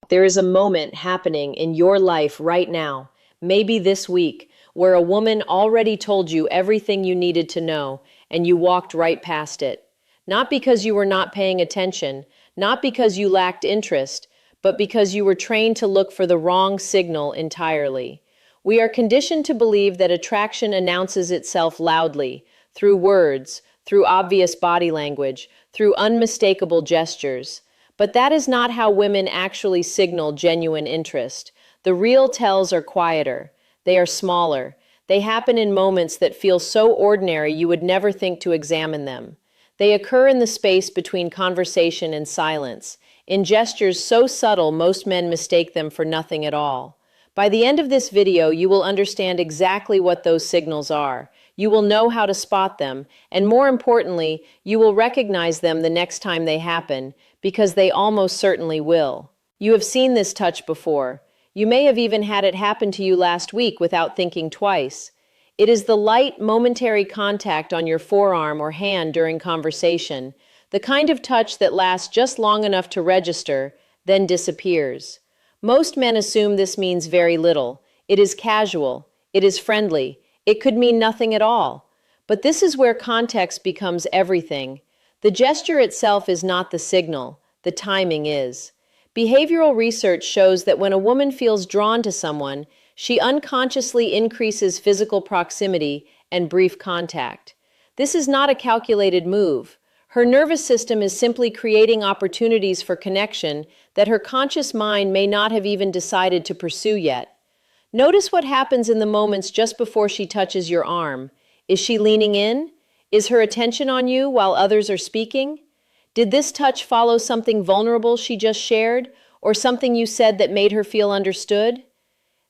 There is a moment happening in your life right now, maybe this week, where a woman already told you everything you needed to know and you walked right past it. Not because you were not paying attention, not because you lacked interest, but because you were trained to look for the wrong signal entirely. We are conditioned to believe that attraction announces itself loudly, through words, through obvious body language, through unmistakable gestures. But that is not how women actually signal genuine interest. The real tells are quieter. They are smaller. They happen in moments that feel so ordinary you would never think to examine them. They occur in the space between conversation and silence, in gestures so subtle most men mistake them for nothing at all. By the end of this video, you will understand exactly what those signals are. You will know how to spot them, and more importantly, you will recognize them the next time they happen, because they almost certainly will. You have seen this touch before. You may have even had it happen to you last week without thinking twice. It is the light, momentary contact on your forearm or hand during conversation, the kind of touch that lasts just long enough to register, then disappears. Most men assume this means very little. It is casual. It is friendly. It could mean nothing at all. But this is where context becomes everything. The gesture itself is not the signal. The timing is. Behavioral research shows that when a woman feels drawn to someone, she unconsciously increases physical proximity and brief contact. This is not a calculated move. Her nervous system is simply creating opportunities for connection that her conscious mind may not have even decided to pursue yet. Notice what happens in the moments just before she touches your arm. Is she leaning in? Is her attention on you while others are speaking? Did this touch follow something vulnerable she just shared, or something you said that made her feel understood?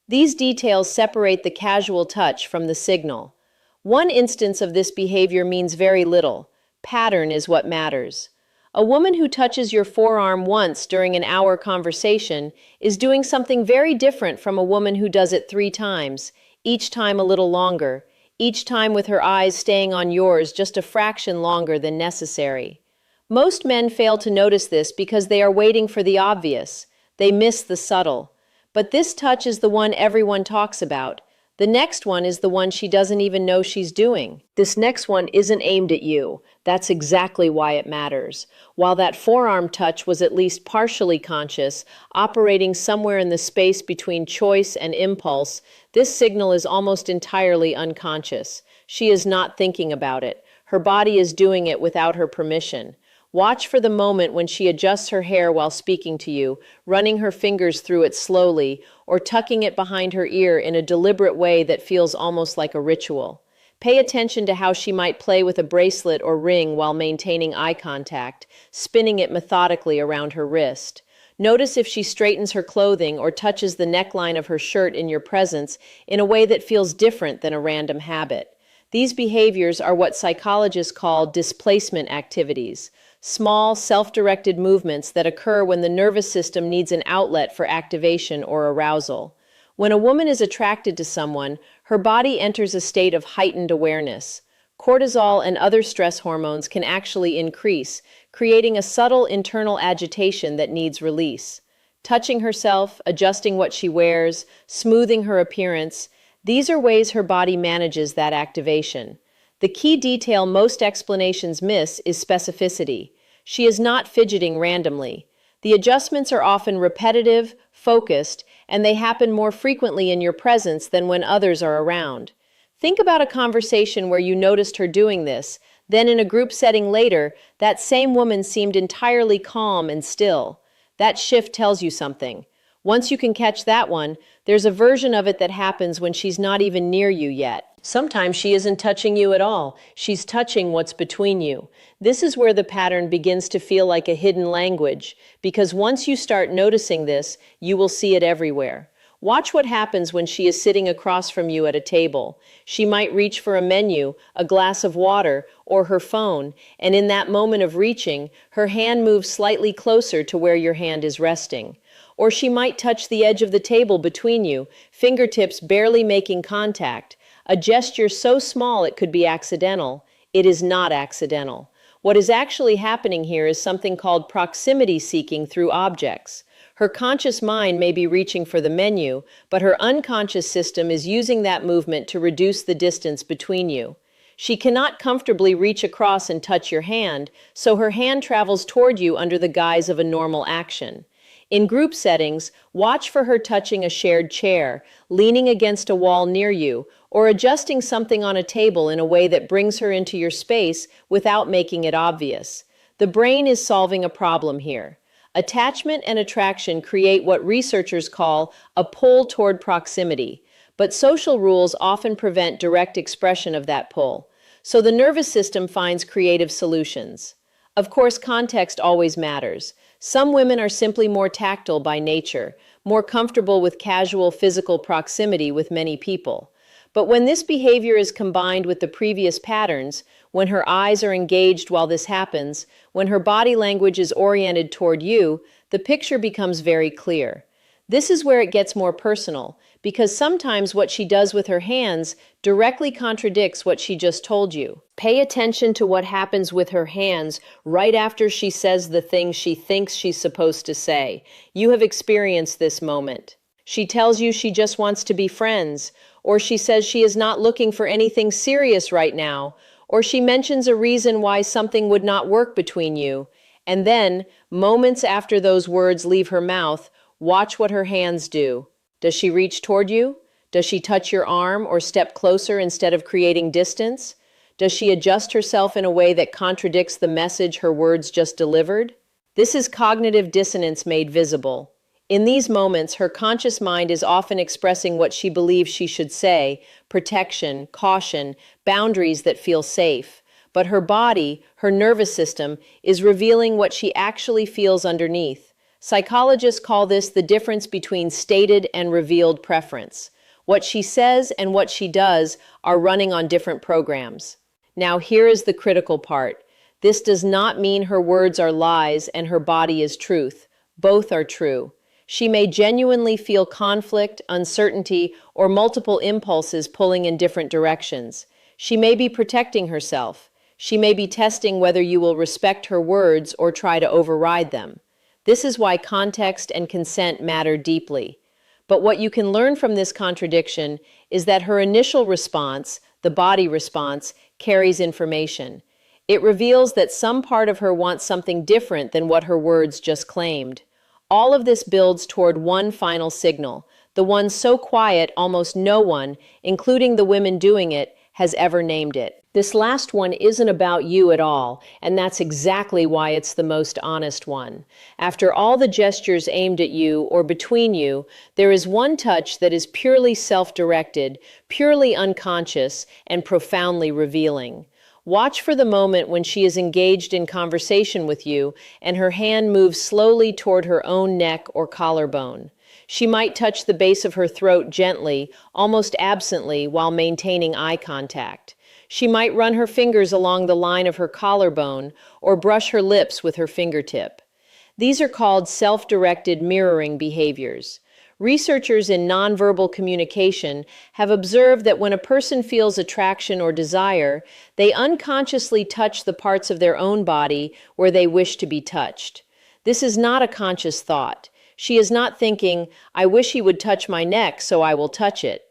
These details separate the casual touch from the signal. One instance of this behavior means very little. Pattern is what matters. A woman who touches your forearm once during an hour conversation is doing something very different from a woman who does it 3 times, each time a little longer, each time with her eyes staying on yours just a fraction longer than necessary. Most men fail to notice this because they are waiting for the obvious. They miss the subtle. But this touch is the one everyone talks about. The next one is the one she doesn't even know she's doing. This next one isn't aimed at you. That's exactly why it matters. While that forearm touch was at least partially conscious, operating somewhere in the space between choice and impulse, this signal is almost entirely unconscious. She is not thinking about it. Her body is doing it without her permission. Watch for the moment when she adjusts her hair while speaking to you, running her fingers through it slowly, or tucking it behind her ear in a deliberate way that feels almost like a ritual. Pay attention to how she might play with a bracelet or ring while maintaining eye contact, spinning it methodically around her wrist. Notice if she straightens her clothing or touches the neckline of her shirt in your presence in a way that feels different than a random habit. These behaviors are what psychologists call displacement activities. Small, self-directed movements that occur when the nervous system needs an outlet for activation or arousal. When a woman is attracted to someone, her body enters a state of heightened awareness. Cortisol and other stress hormones can actually increase, creating a subtle internal agitation that needs release. Touching herself, adjusting what she wears, smoothing her appearance, these are ways her body manages that activation. The key detail most explanations miss is specificity. She is not fidgeting randomly. The adjustments are often repetitive, focused, and they happen more frequently in your presence than when others are around. Think about a conversation where you noticed her doing this, then in a group setting later, that same woman seemed entirely calm and still. That shift tells you something. Once you can catch that one, there's a version of it that happens when she's not even near you yet. Sometimes she isn't touching you at all. She's touching what's between you. This is where the pattern begins to feel like a hidden language, because once you start noticing this, you will see it everywhere. Watch what happens when she is sitting across from you at a table. She might reach for a menu, a glass of water, or her phone, and in that moment of reaching, her hand moves slightly closer to where your hand is resting. Or she might touch the edge of the table between you, fingertips barely making contact. A gesture so small it could be accidental. It is not accidental. What is actually happening here is something called proximity seeking through objects. Her conscious mind may be reaching for the menu, but her unconscious system is using that movement to reduce the distance between you. She cannot comfortably reach across and touch your hand, so her hand travels toward you under the guise of a normal action. In group settings, watch for her touching a shared chair, leaning against a wall near you, or adjusting something on a table in a way that brings her into your space without making it obvious. The brain is solving a problem here. Attachment and attraction create what researchers call a pull toward proximity, but social rules often prevent direct expression of that pull. So the nervous system finds creative solutions. Of course, context always matters. Some women are simply more tactile by nature, more comfortable with casual physical proximity with many people. But when this behavior is combined with the previous patterns, when her eyes are engaged while this happens, when her body language is oriented toward you, the picture becomes very clear. This is where it gets more personal, because sometimes what she does with her hands directly contradicts what she just told you. Pay attention to what happens with her hands right after she says the thing she thinks she's supposed to say. You have experienced this moment. She tells you she just wants to be friends, or she says she is not looking for anything serious right now, or she mentions a reason why something would not work between you. And then, moments after those words leave her mouth, watch what her hands do. Does she reach toward you? Does she touch your arm or step closer instead of creating distance? Does she adjust herself in a way that contradicts the message her words just delivered? This is cognitive dissonance made visible. In these moments, her conscious mind is often expressing what she believes she should say: protection, caution, boundaries that feel safe. But her body, her nervous system, is revealing what she actually feels underneath. Psychologists call this the difference between stated and revealed preference. What she says and what she does are running on different programs. Now, here is the critical part. This does not mean her words are lies and her body is truth. Both are true. She may genuinely feel conflict, uncertainty, or multiple impulses pulling in different directions. She may be protecting herself. She may be testing whether you will respect her words or try to override them. This is why context and consent matter deeply. But what you can learn from this contradiction is that her initial response, the body response, carries information. It reveals that some part of her wants something different than what her words just claimed. All of this builds toward one final signal, the one so quiet almost no one, including the women doing it, has ever named it. This last one isn't about you at all, and that's exactly why it's the most honest one. After all the gestures aimed at you or between you, there is one touch that is purely self-directed, purely unconscious, and profoundly revealing. Watch for the moment when she is engaged in conversation with you and her hand moves slowly toward her own neck or collarbone. She might touch the base of her throat gently, almost absently, while maintaining eye contact. She might run her fingers along the line of her collarbone or brush her lips with her fingertip. These are called self-directed mirroring behaviors. Researchers in nonverbal communication have observed that when a person feels attraction or desire, they unconsciously touch the parts of their own body where they wish to be touched. This is not a conscious thought. She is not thinking, "I wish he would touch my neck, so I will touch it."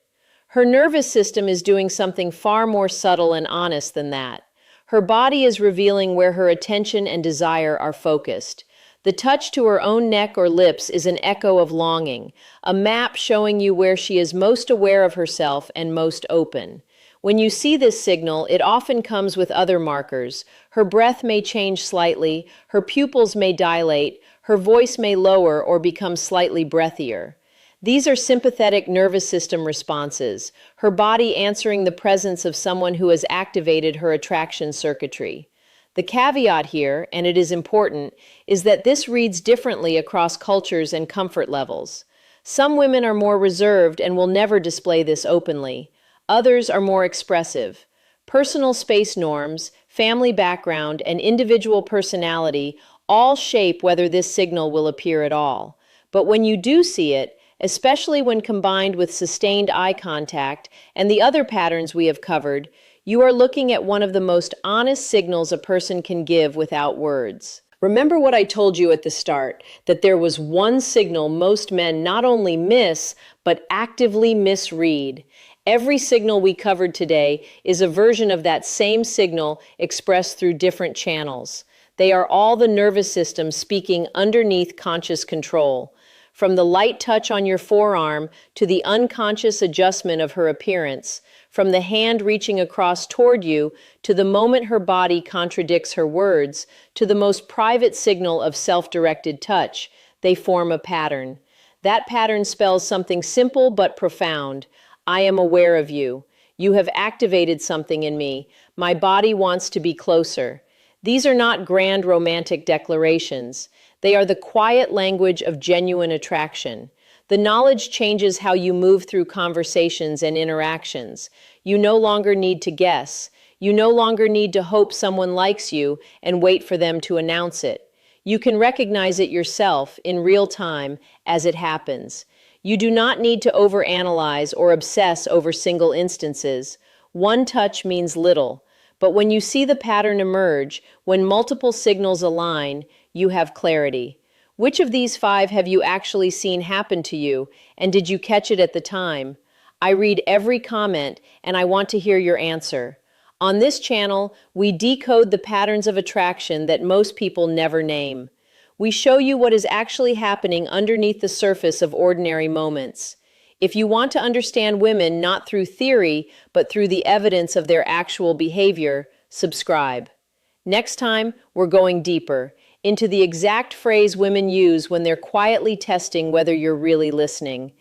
Her nervous system is doing something far more subtle and honest than that. Her body is revealing where her attention and desire are focused. The touch to her own neck or lips is an echo of longing, a map showing you where she is most aware of herself and most open. When you see this signal, it often comes with other markers. Her breath may change slightly, her pupils may dilate, her voice may lower or become slightly breathier. These are sympathetic nervous system responses, her body answering the presence of someone who has activated her attraction circuitry. The caveat here, and it is important, is that this reads differently across cultures and comfort levels. Some women are more reserved and will never display this openly. Others are more expressive. Personal space norms, family background, and individual personality all shape whether this signal will appear at all. But when you do see it, especially when combined with sustained eye contact and the other patterns we have covered, you are looking at one of the most honest signals a person can give without words. Remember what I told you at the start, that there was one signal most men not only miss, but actively misread. Every signal we covered today is a version of that same signal expressed through different channels. They are all the nervous system speaking underneath conscious control. From the light touch on your forearm to the unconscious adjustment of her appearance, from the hand reaching across toward you to the moment her body contradicts her words, to the most private signal of self-directed touch, they form a pattern. That pattern spells something simple but profound. I am aware of you. You have activated something in me. My body wants to be closer. These are not grand romantic declarations. They are the quiet language of genuine attraction. The knowledge changes how you move through conversations and interactions. You no longer need to guess. You no longer need to hope someone likes you and wait for them to announce it. You can recognize it yourself in real time as it happens. You do not need to overanalyze or obsess over single instances. One touch means little. But when you see the pattern emerge, when multiple signals align, you have clarity. Which of these five have you actually seen happen to you, and did you catch it at the time? I read every comment, and I want to hear your answer. On this channel, we decode the patterns of attraction that most people never name. We show you what is actually happening underneath the surface of ordinary moments. If you want to understand women not through theory, but through the evidence of their actual behavior, subscribe. Next time, we're going deeper into the exact phrase women use when they're quietly testing whether you're really listening.